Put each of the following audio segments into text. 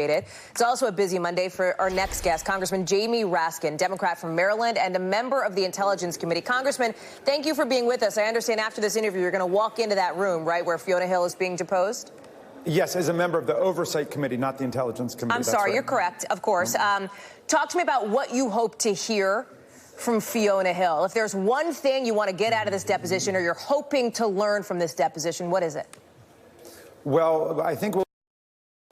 It's also a busy Monday for our next guest, Congressman Jamie Raskin, Democrat from Maryland and a member of the Intelligence Committee. Congressman, thank you for being with us. I understand after this interview, you're going to walk into that room, right, where Fiona Hill is being deposed? Yes, as a member of the Oversight Committee, not the Intelligence Committee. I'm sorry, you're correct, of course. Talk to me about what you hope to hear from Fiona Hill. If there's one thing you want to get out of this deposition or you're hoping to learn from this deposition, what is it? Well, I think what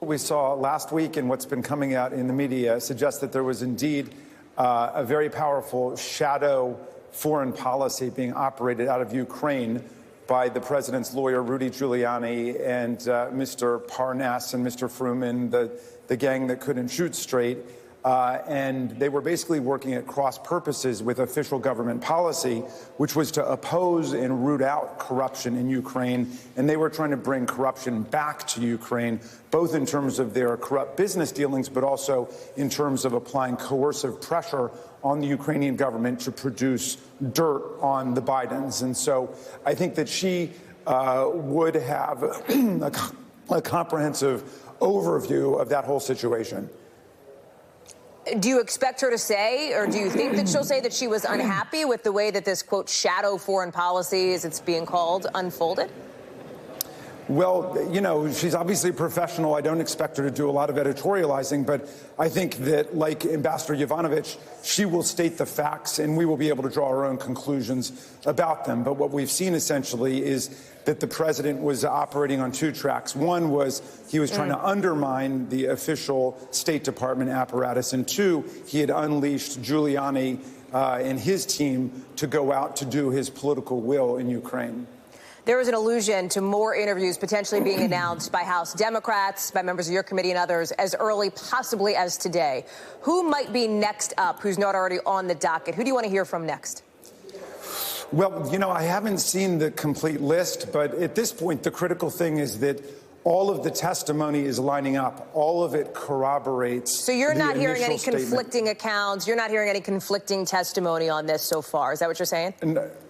we saw last week and what's been coming out in the media suggests that there was indeed a very powerful shadow foreign policy being operated out of Ukraine by the president's lawyer, Rudy Giuliani, and Mr. Parnas and Mr. Fruman, the gang that couldn't shoot straight. And they were basically working at cross purposes with official government policy, which was to oppose and root out corruption in Ukraine. And they were trying to bring corruption back to Ukraine, both in terms of their corrupt business dealings, but also in terms of applying coercive pressure on the Ukrainian government to produce dirt on the Bidens. And so I think that she would have a comprehensive overview of that whole situation. Do you expect her to say, or do you think that she'll say that she was unhappy with the way that this, quote, shadow foreign policy, as it's being called, unfolded? Well, you know, she's obviously a professional. I don't expect her to do a lot of editorializing, but I think that, like Ambassador Yovanovitch, she will state the facts and we will be able to draw our own conclusions about them. But what we've seen essentially is that the president was operating on two tracks. One was he was trying to undermine the official State Department apparatus, and two, he had unleashed Giuliani and his team to go out to do his political will in Ukraine. There is an allusion to more interviews potentially being announced by House Democrats, by members of your committee and others, as early possibly as today. Who might be next up who's not already on the docket? Who do you want to hear from next? Well, you know, I haven't seen the complete list, but at this point, the critical thing is that all of the testimony is lining up. All of it corroborates. So you're not hearing any conflicting statement. accounts. You're not hearing any conflicting testimony on this so far. Is that what you're saying?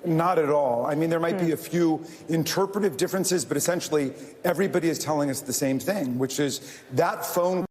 Not at all. I mean, there might be a few interpretive differences, but essentially everybody is telling us the same thing, which is that phone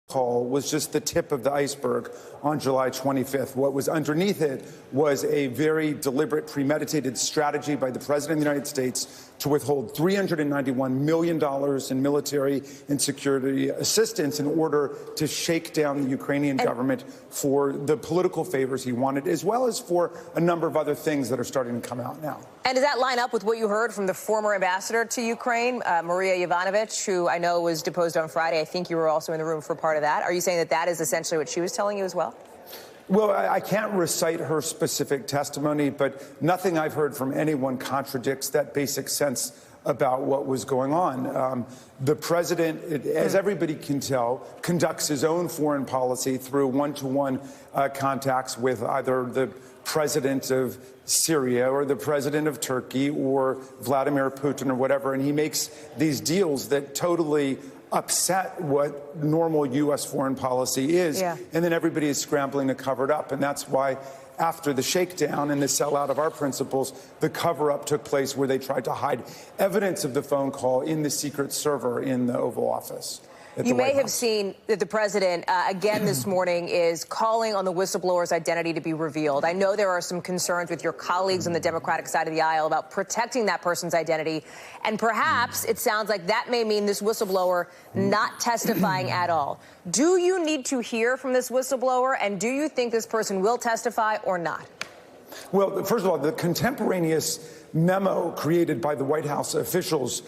call was just the tip of the iceberg on July 25th. What was underneath it was a very deliberate, premeditated strategy by the President of the United States to withhold $391 million in military and security assistance in order to shake down the Ukrainian government for the political favors he wanted, as well as for a number of other things that are starting to come out now. And does that line up with what you heard from the former ambassador to Ukraine, Maria Yovanovitch, who I know was deposed on Friday? I think you were also in the room for part of that. Are you saying that that is essentially what she was telling you as well? Well, I can't recite her specific testimony, but nothing I've heard from anyone contradicts that basic sense about what was going on. The president, as everybody can tell, conducts his own foreign policy through one-to-one contacts with either the president of Syria or the president of Turkey or Vladimir Putin or whatever, and he makes these deals that totally upset what normal U.S. foreign policy is, and then everybody is scrambling to cover it up. And that's why after the shakedown and the sellout of our principles, the cover-up took place where they tried to hide evidence of the phone call in the secret server in the Oval Office. You may have seen that the president, again this morning, is calling on the whistleblower's identity to be revealed. I know there are some concerns with your colleagues on the Democratic side of the aisle about protecting that person's identity. And perhaps it sounds like that may mean this whistleblower not testifying at all. Do you need to hear from this whistleblower? And do you think this person will testify or not? Well, first of all, the contemporaneous memo created by the White House officials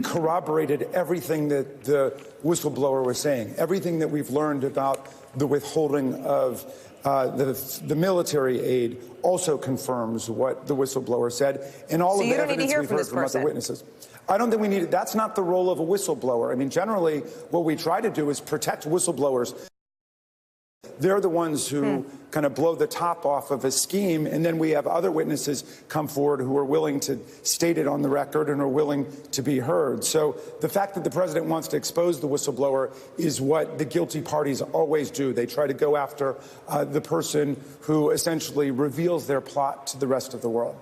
corroborated everything that the whistleblower was saying, everything that we've learned about the withholding of the military aid also confirms what the whistleblower said, and all of the evidence we've heard from other witnesses. I don't think we need it. That's not the role of a whistleblower. I mean, generally, what we try to do is protect whistleblowers. They're the ones who kind of blow the top off of a scheme, and then we have other witnesses come forward who are willing to state it on the record and are willing to be heard. So the fact that the president wants to expose the whistleblower is what the guilty parties always do. They try to go after the person who essentially reveals their plot to the rest of the world.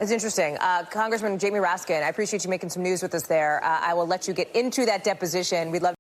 It's interesting. Congressman Jamie Raskin, I appreciate you making some news with us there. I will let you get into that deposition. We'd love